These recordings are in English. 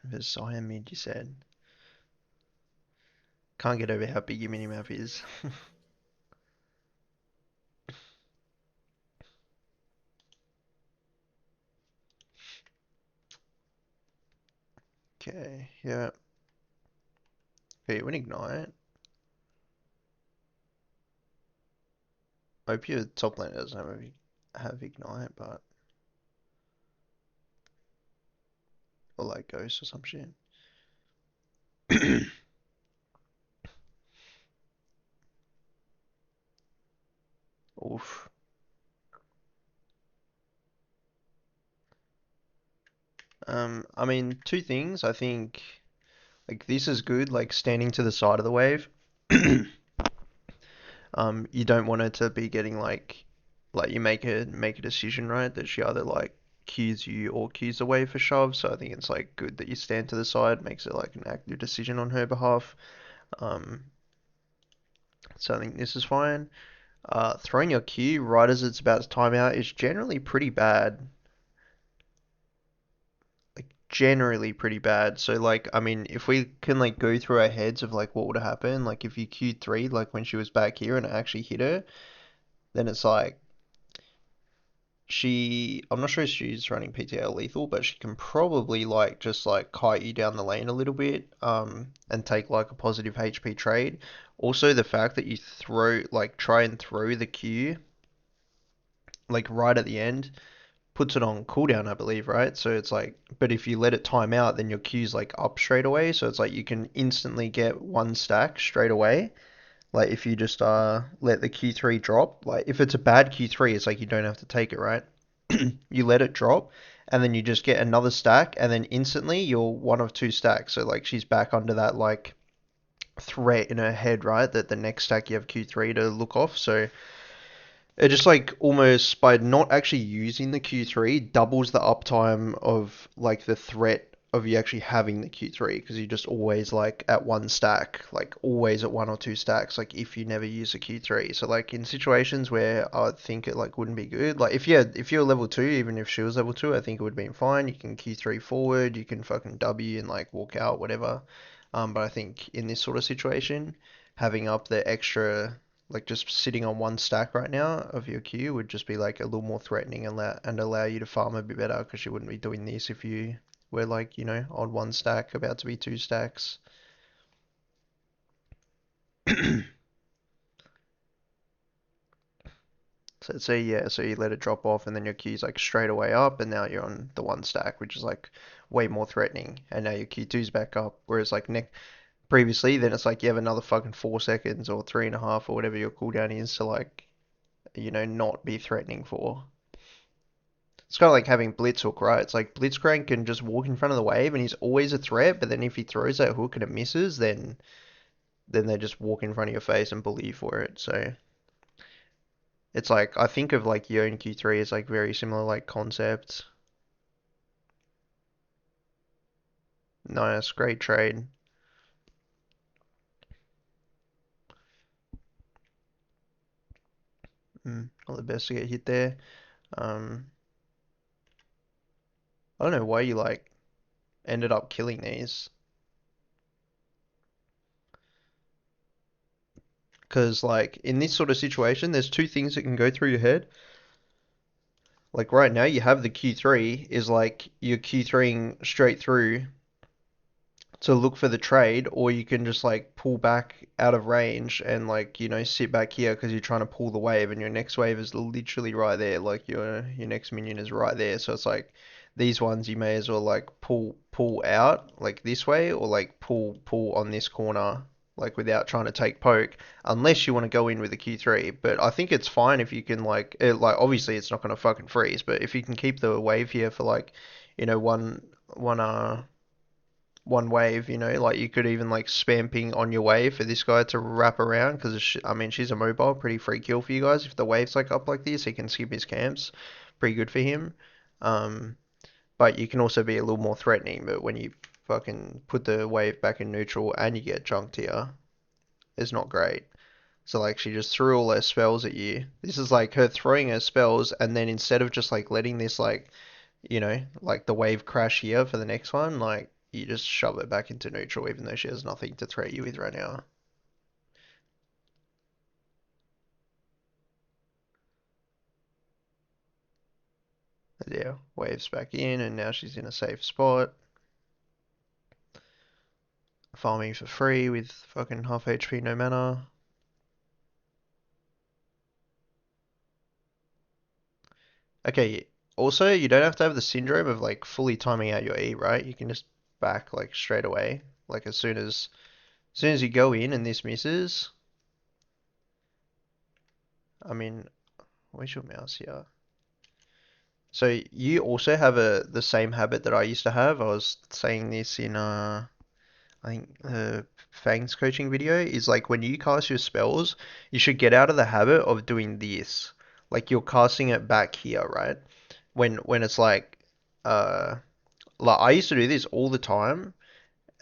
Versus Iron Mid, you said. Can't get over how big your minimap is. Okay, yeah. Okay, you win Ignite. Hope your top lane doesn't have Ignite, but or like Ghost or some shit. Oof. I mean, two things. I think like this is good, like standing to the side of the wave. You don't want her to be getting like you make a decision, right? That she either like cues you or cues away for shove. So I think it's like good that you stand to the side, makes it like an active decision on her behalf. Um, so I think this is fine. Throwing your cue right as it's about to time out is generally pretty bad. Like generally pretty bad. So like I mean if we can like go through our heads of like what would happen, like if you queued three like when she was back here and it actually hit her, then it's like I'm not sure if she's running PTL lethal, but she can probably like just like kite you down the lane a little bit, and take like a positive HP trade. Also, the fact that you try and throw the Q like right at the end puts it on cooldown, I believe, right? So it's like, but if you let it time out, then your Q's like up straight away. So it's like you can instantly get one stack straight away. Like if you just let the Q3 drop, like if it's a bad Q3, it's like you don't have to take it, right? You let it drop, and then you just get another stack, and then instantly you're one of two stacks. So like she's back under that like threat in her head, right? That the next stack you have Q3 to look off. So it just like almost by not actually using the Q3 doubles the uptime of like the threat of you actually having the Q3 because you just always like at one stack, like always at one or two stacks, like if you never use a Q3. So like in situations where I think it like wouldn't be good, like if you're level two, even if she was level two, I think it would have been fine. You can Q3 forward, you can fucking W and like walk out, whatever. But I think in this sort of situation, having up the extra like just sitting on one stack right now of your queue would just be like a little more threatening and allow you to farm a bit better because you wouldn't be doing this if you were like, on one stack about to be two stacks. So yeah, so you let it drop off and then your queue's like straight away up and now you're on the one stack, which is like way more threatening. And now your Q2's back up. Whereas like previously, then it's like you have another fucking 4 seconds or 3.5 or whatever your cooldown is to like, not be threatening for. It's kind of like having Blitzhook, right? It's like Blitzcrank can just walk in front of the wave and he's always a threat, but then if he throws that hook and it misses, then they just walk in front of your face and bully you for it. So it's like I think of like Yone Q3 as like very similar like concepts. Nice, great trade. Not the best to get hit there. Um, I don't know why you like ended up killing these. Because like in this sort of situation, there's two things that can go through your head. Like right now, you have the Q3 is like you're Q3ing straight through to look for the trade, or you can just like pull back out of range and like sit back here because you're trying to pull the wave, and your next wave is literally right there. Like your next minion is right there. So it's like these ones you may as well like pull out like this way, or like pull on this corner. Like without trying to take poke, unless you want to go in with a Q3. But I think it's fine if you can like obviously it's not gonna fucking freeze, but if you can keep the wave here for like, one one wave, like you could even like spam ping on your wave for this guy to wrap around because I mean she's a mobile, pretty free kill for you guys. If the wave's like up like this, he can skip his camps, pretty good for him. Um, but you can also be a little more threatening. But when you fucking put the wave back in neutral and you get junked here, it's not great. So like she just threw all her spells at you. This is like her throwing her spells and then instead of just like letting this like like the wave crash here for the next one, like you just shove her back into neutral even though she has nothing to threat you with right now. Yeah, waves back in, and now she's in a safe spot. Farming for free with fucking half HP, no mana. Okay, also, you don't have to have the syndrome of like fully timing out your E, right? You can just back like straight away. Like as soon as you go in and this misses, I mean, where's your mouse here? So you also have the same habit that I used to have. I was saying this in I think the Fang's coaching video is like when you cast your spells, you should get out of the habit of doing this. Like you're casting it back here, right? When it's like I used to do this all the time,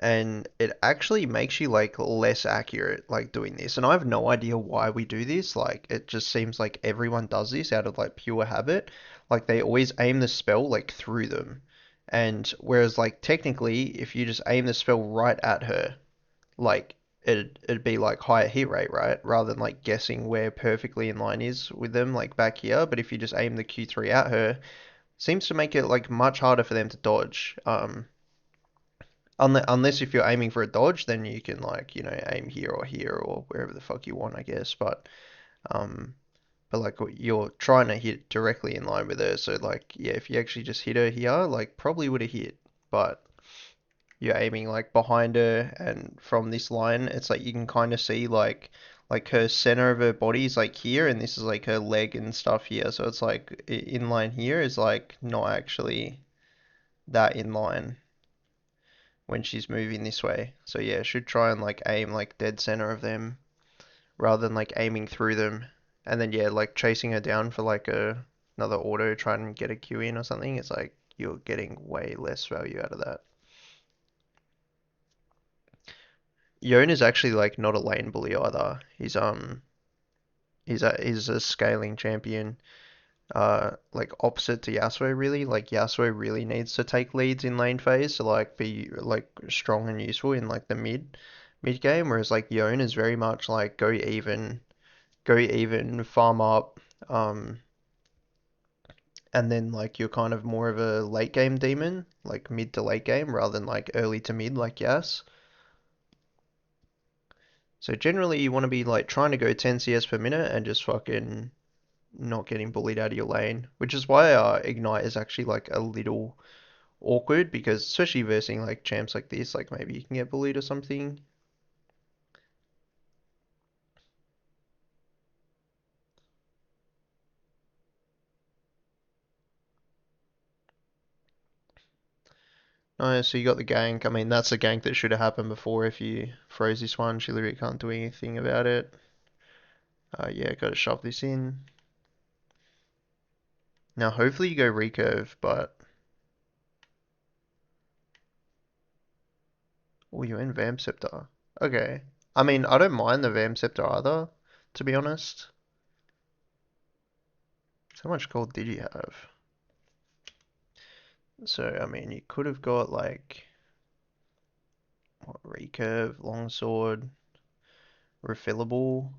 and it actually makes you like less accurate like doing this. And I have no idea why we do this. Like it just seems like everyone does this out of like pure habit. Like they always aim the spell like through them. And whereas like technically if you just aim the spell right at her, like it'd be like higher hit rate, right? Rather than like guessing where perfectly in line is with them like back here. But if you just aim the Q3 at her, seems to make it like much harder for them to dodge. Unless if you're aiming for a dodge, then you can like, aim here or wherever the fuck you want, I guess. Um, but like you're trying to hit directly in line with her, so like yeah, if you actually just hit her here, like probably would have hit, but you're aiming like behind her, and from this line, it's like you can kind of see like her center of her body is like here, and this is like her leg and stuff here, so it's like in line here is like not actually that in line when she's moving this way. So yeah, should try and like aim like dead center of them rather than like aiming through them. And then yeah, like chasing her down for like another auto, try and get a Q in or something. It's like you're getting way less value out of that. Yone is actually like not a lane bully either. He's a scaling champion. Like opposite to Yasuo really. Like Yasuo really needs to take leads in lane phase to like be like strong and useful in like the mid game, whereas like Yone is very much like go even, farm up, and then like you're kind of more of a late game demon, like mid to late game rather than like early to mid like Yas. So generally you want to be like trying to go 10 CS per minute and just fucking not getting bullied out of your lane, which is why Ignite is actually like a little awkward because especially versing like champs like this, like maybe you can get bullied or something. No, so you got the gank. I mean, that's a gank that should have happened before if you froze this one. She literally can't do anything about it. Yeah, gotta shove this in. Now, hopefully you go recurve, but... Oh, you're in Vamp Scepter. Okay. I mean, I don't mind the Vamp Scepter either, to be honest. So how much gold did you have? So, I mean, you could have got, like, what, recurve, longsword, refillable.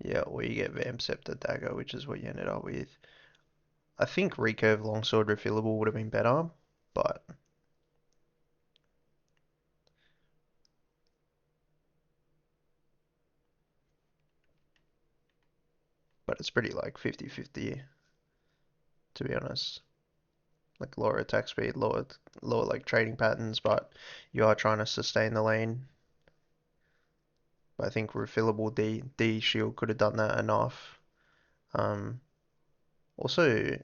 Yeah, or you get Vamp Scepter Dagger, which is what you ended up with. I think recurve, longsword, refillable would have been better, but it's pretty like 50-50 to be honest. Like lower attack speed, lower like trading patterns, but you are trying to sustain the lane. But I think refillable D shield could have done that enough. Um, Also,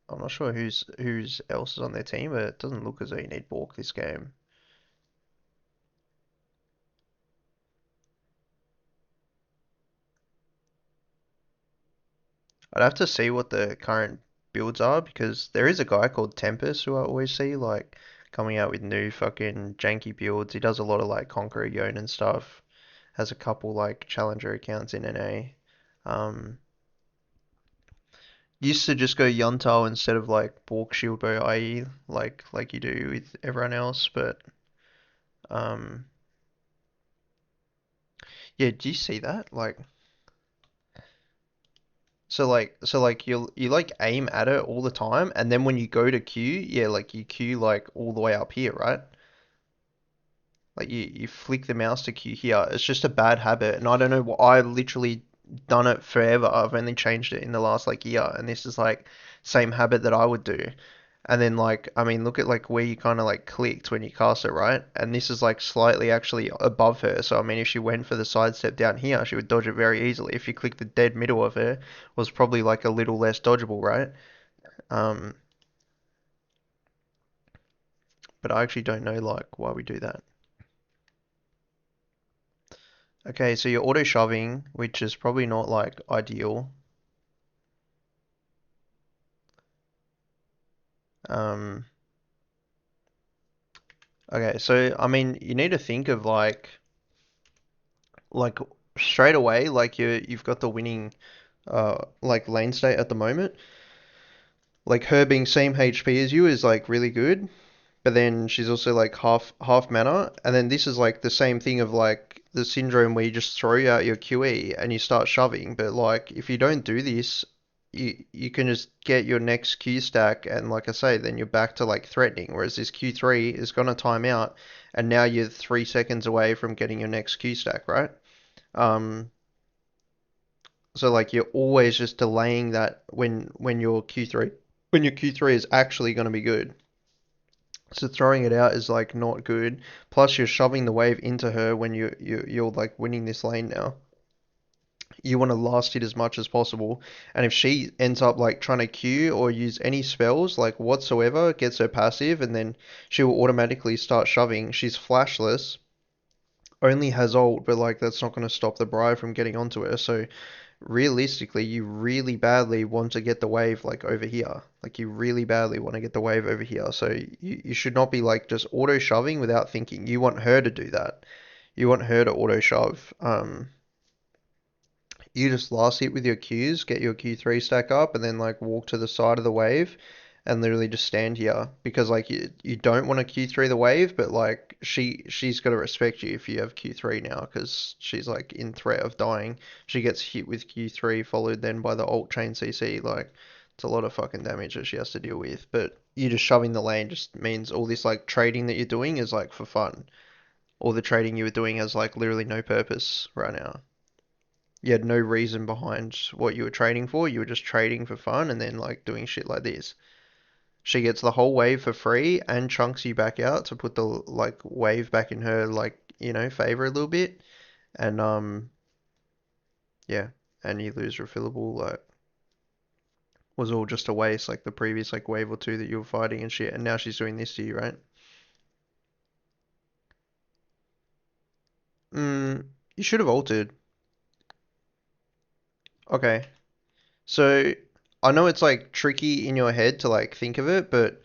I'm not sure who's else is on their team, but it doesn't look as though you need Bork this game. I'd have to see what the current builds are because there is a guy called Tempest who I always see like coming out with new fucking janky builds. He does a lot of like Conqueror Yone and stuff. Has a couple like challenger accounts in NA. Um, Used to just go Yuntal instead of like Bork Shield Bow IE like you do with everyone else, but um yeah, do you see that? So like you like aim at it all the time and then when you go to Q, yeah, like you Q like all the way up here, right? Like you flick the mouse to Q here. It's just a bad habit, and I don't know what I literally done it forever. I've only changed it in the last like year, and this is like same habit that I would do. And then like I mean, look at like where you kind of like clicked when you cast it, right? And this is like slightly actually above her. So I mean, if she went for the side step down here, she would dodge it very easily. If you click the dead middle of her, was probably like a little less dodgeable, right? Um, but I actually don't know like why we do that. Okay, so you're auto shoving, which is probably not like ideal. Um, okay, so I mean, you need to think of like straight away, like you've got the winning like lane state at the moment. Like her being same HP as you is like really good, but then she's also like half mana, and then this is like the same thing of like the syndrome where you just throw out your QE and you start shoving, but like if you don't do this, you can just get your next Q stack, and like I say, then you're back to like threatening, whereas this Q3 is gonna time out, and now you're 3 seconds away from getting your next Q stack, right? Um, so like you're always just delaying that when your Q3 is actually gonna be good. So throwing it out is like not good. Plus you're shoving the wave into her when you're like winning this lane now. You want to last hit as much as possible. And if she ends up like trying to Q or use any spells like whatsoever, gets her passive, and then she will automatically start shoving. She's flashless, only has ult, but like that's not going to stop the Briar from getting onto her. So realistically, you really badly want to get the wave like over here. Like you really badly want to get the wave over here. So you should not be like just auto shoving without thinking. You want her to do that. You want her to auto shove. You just last hit with your Qs, get your Q3 stack up, and then like walk to the side of the wave and literally just stand here because like you don't want to Q3 the wave, but like she's got to respect you if you have Q3 now because she's like in threat of dying. She gets hit with Q3 followed then by the ult chain CC. Like it's a lot of fucking damage that she has to deal with. But you just shoving the lane just means all this like trading that you're doing is like for fun. All the trading you were doing has like literally no purpose right now. You had no reason behind what you were trading for. You were just trading for fun and then like doing shit like this. She gets the whole wave for free and chunks you back out to put the like wave back in her like, favor a little bit. And yeah, and you lose refillable like was all just a waste like the previous like wave or two that you were fighting and shit. And now she's doing this to you, right? You should have altered. Okay. So I know it's like tricky in your head to like think of it, but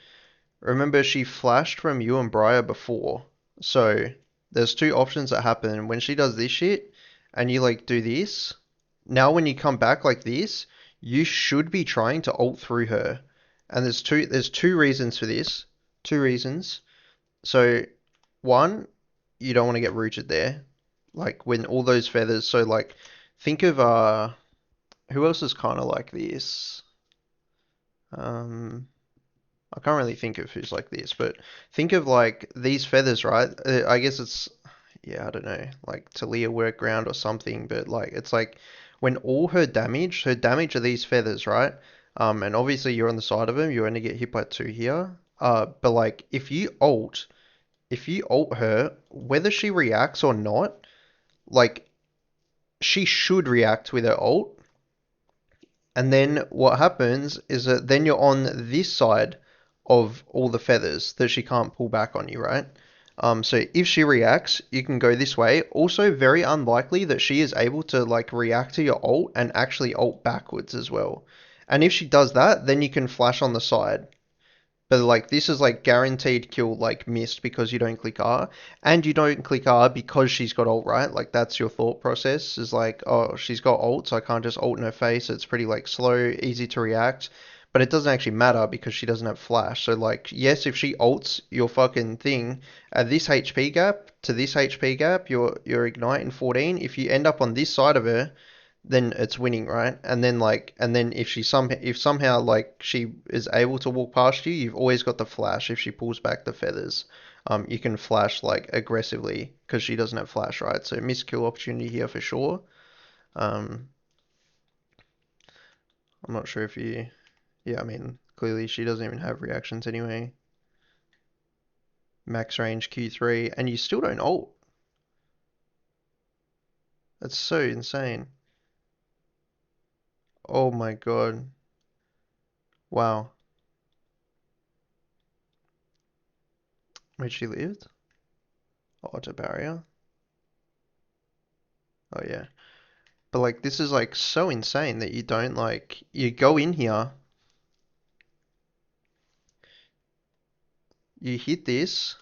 remember, she flashed from you and Briar before. So there's two options that happen. When she does this shit and you like do this, now when you come back like this, you should be trying to ult through her. And there's two reasons for this. Two reasons. So one, you don't want to get rooted there. Like when all those feathers, so like think of who else is kind of like this? Um I can't really think of who's like this, but think of like these feathers, right? I guess it's, yeah, I don't know, like Talia Workground or something, but like it's like when all her damage are these feathers, right? And obviously you're on the side of them, you only get hit by two here. But like if you ult her, whether she reacts or not, like she should react with her ult, and then what happens is that then you're on this side of all the feathers that she can't pull back on you, right? So if she reacts, you can go this way. Also, very unlikely that she is able to like react to your ult and actually ult backwards as well. And if she does that, then you can flash on the side. But like this is like guaranteed kill like missed because you don't click R, and you don't click R because she's got ult, right? Like that's your thought process is like, oh, she's got ult, so I can't just ult in her face. It's pretty like slow, easy to react. But it doesn't actually matter because she doesn't have flash. So like, yes, if she ults your fucking thing at this HP gap to this HP gap, your ignite in 14. If you end up on this side of her, then it's winning, right? And then if if somehow like she is able to walk past you, you've always got the flash if she pulls back the feathers. You can flash like aggressively because she doesn't have flash, right? So miss kill opportunity here for sure. Um, I'm not sure if you, yeah, I mean clearly she doesn't even have reactions anyway. Max range Q3, and you still don't ult. That's so insane. Oh my God. Wow. Where she lived? Auto barrier. Oh yeah. But like this is like so insane that you don't like you go in here, you hit this.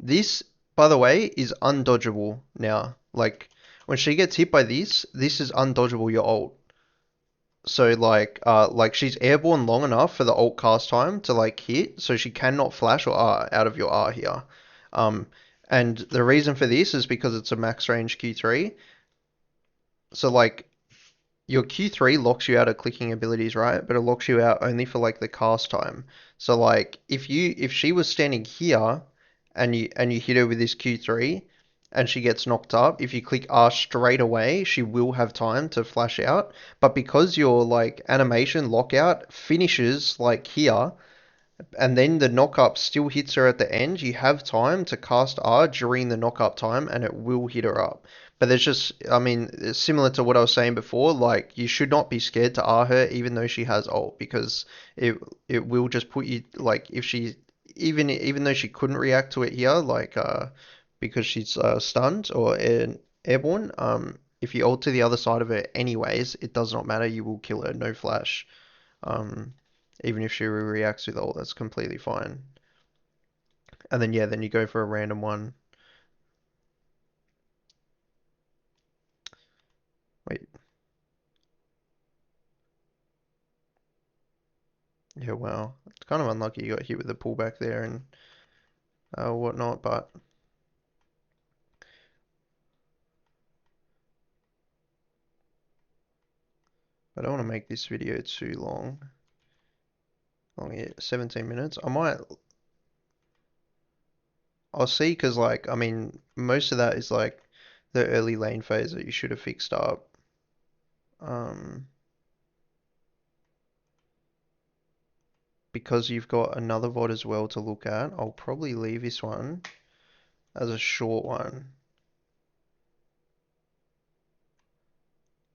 This, by the way, is undodgeable now. Like when she gets hit by this is undodgeable your ult. So like she's airborne long enough for the ult cast time to like hit, so she cannot flash or R out of your R here. Um, and the reason for this is because it's a max range Q3. So like your Q3 locks you out of clicking abilities, right? But it locks you out only for like the cast time. So like if she was standing here and you hit her with this Q3 and she gets knocked up, if you click R straight away, she will have time to flash out. But because your like animation lockout finishes like here, and then the knock-up still hits her at the end, you have time to cast R during the knock-up time and it will hit her up. But there's just, I mean, it's similar to what I was saying before, like you should not be scared to R her even though she has ult because it it will just put you like if she even though she couldn't react to it here because she's stunned or airborne if you ult to the other side of her anyways, it does not matter, you will kill her, no flash. Um, Even if she reacts with ult, that's completely fine. And then yeah, then you go for a random one. Wait, yeah, wow. It's kind of unlucky you got hit with the pullback there and whatnot, but I don't want to make this video too long. Only 17 minutes. I'll see, because like, I mean, most of that is like the early lane phase that you should have fixed up. Um, because you've got another VOD as well to look at, I'll probably leave this one as a short one.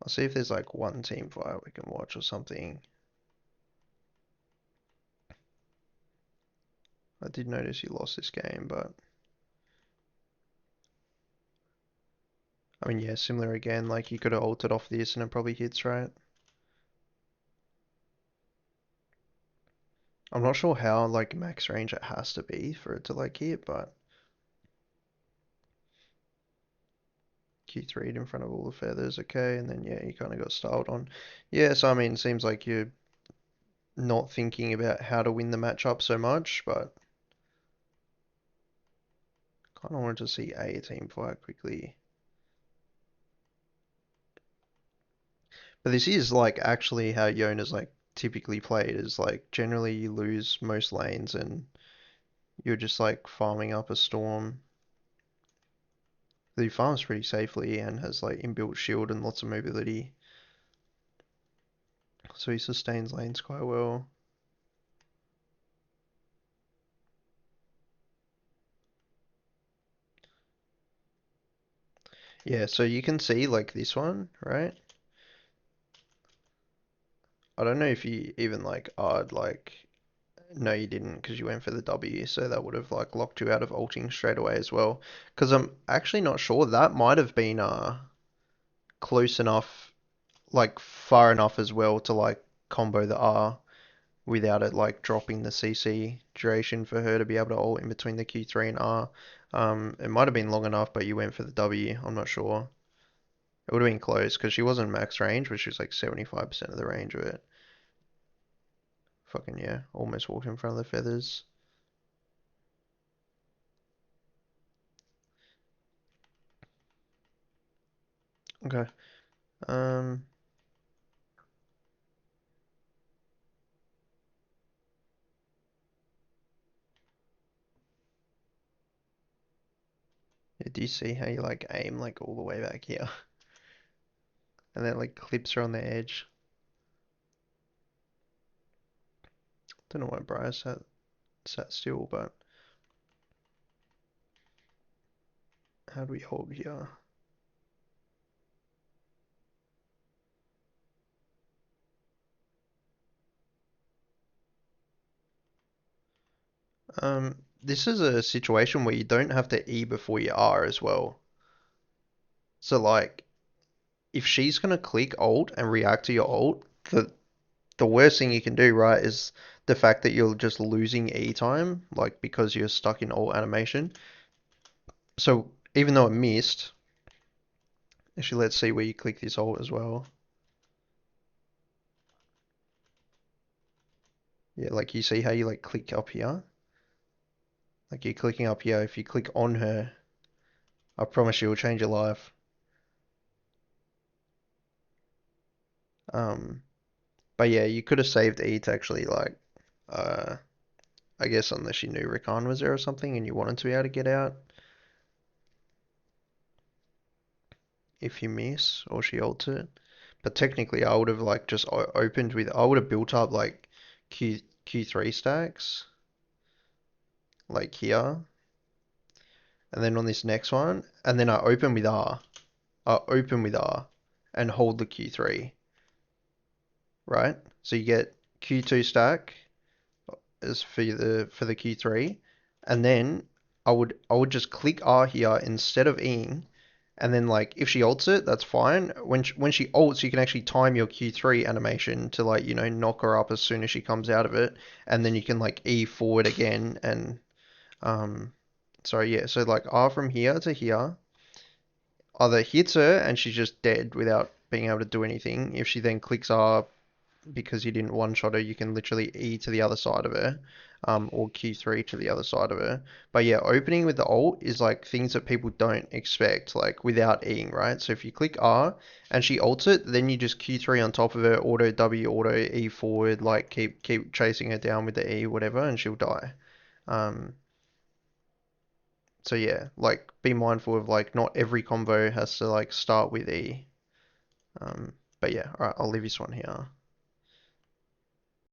I'll see if there's like one team fight we can watch or something. I did notice you lost this game, but I mean, yeah, similar again. Like you could have altered off this and it probably hits, right? I'm not sure how like max range it has to be for it to like hit, but Q3'd in front of all the feathers, okay, and then yeah, you kind of got styled on. Yeah, so I mean, it seems like you're not thinking about how to win the matchup so much, but kind of wanted to see a team fight quickly. But this is like actually how Yone is like typically played, is like generally you lose most lanes and you're just like farming up a storm. He farms pretty safely and has like inbuilt shield and lots of mobility, so he sustains lanes quite well. Yeah, so you can see like this one, right? I don't know if you even like I'd like no you didn't because you went for the W, so that would have like locked you out of ulting straight away as well. Because I'm actually not sure that might have been close enough, like far enough as well to like combo the R. without it like dropping the CC duration for her to be able to ult in between the Q3 and R. It might have been long enough, but you went for the W. I'm not sure. It would have been close because she wasn't max range, which was like 75% of the range of it. Fucking yeah, almost walked in front of the feathers. Okay. Um, yeah, do you see how you like aim like all the way back here? And then like clips are on the edge. Don't know why Briar sat still, but how do we hold here? This is a situation where you don't have to E before you R as well. So like, if she's gonna click ult and react to your ult, the worst thing you can do, right, is the fact that you're just losing E time, like because you're stuck in ult animation. So even though it missed, actually let's see where you click this ult as well. Yeah, like you see how you like click up here? Like you're clicking up here. If you click on her, I promise you it'll change your life. Um, but yeah, you could have saved E to actually like, uh, I guess unless you knew Rakan was there or something and you wanted to be able to get out if you miss or she ults it. But technically, I would have like just opened with, I would have built up like Q3 stacks like here, and then on this next one, and then I open with R. I open with R and hold the Q3, right? So you get Q2 stack is for the Q3, and then I would just click R here instead of Eing, and then like if she ults it, that's fine. When she ults, you can actually time your Q3 animation to like knock her up as soon as she comes out of it, and then you can like E forward again and um sorry yeah, so like R from here to here either hits her and she's just dead without being able to do anything. If she then clicks R because you didn't one shot her, you can literally E to the other side of her, or Q3 to the other side of her. But yeah, opening with the ult is like things that people don't expect, like without Eing, right? So if you click R and she ults it, then you just Q3 on top of her, auto W, auto E forward, like keep chasing her down with the E, whatever, and she'll die. Um, so yeah, like be mindful of like not every combo has to like start with E. Um, but yeah, alright, I'll leave this one here.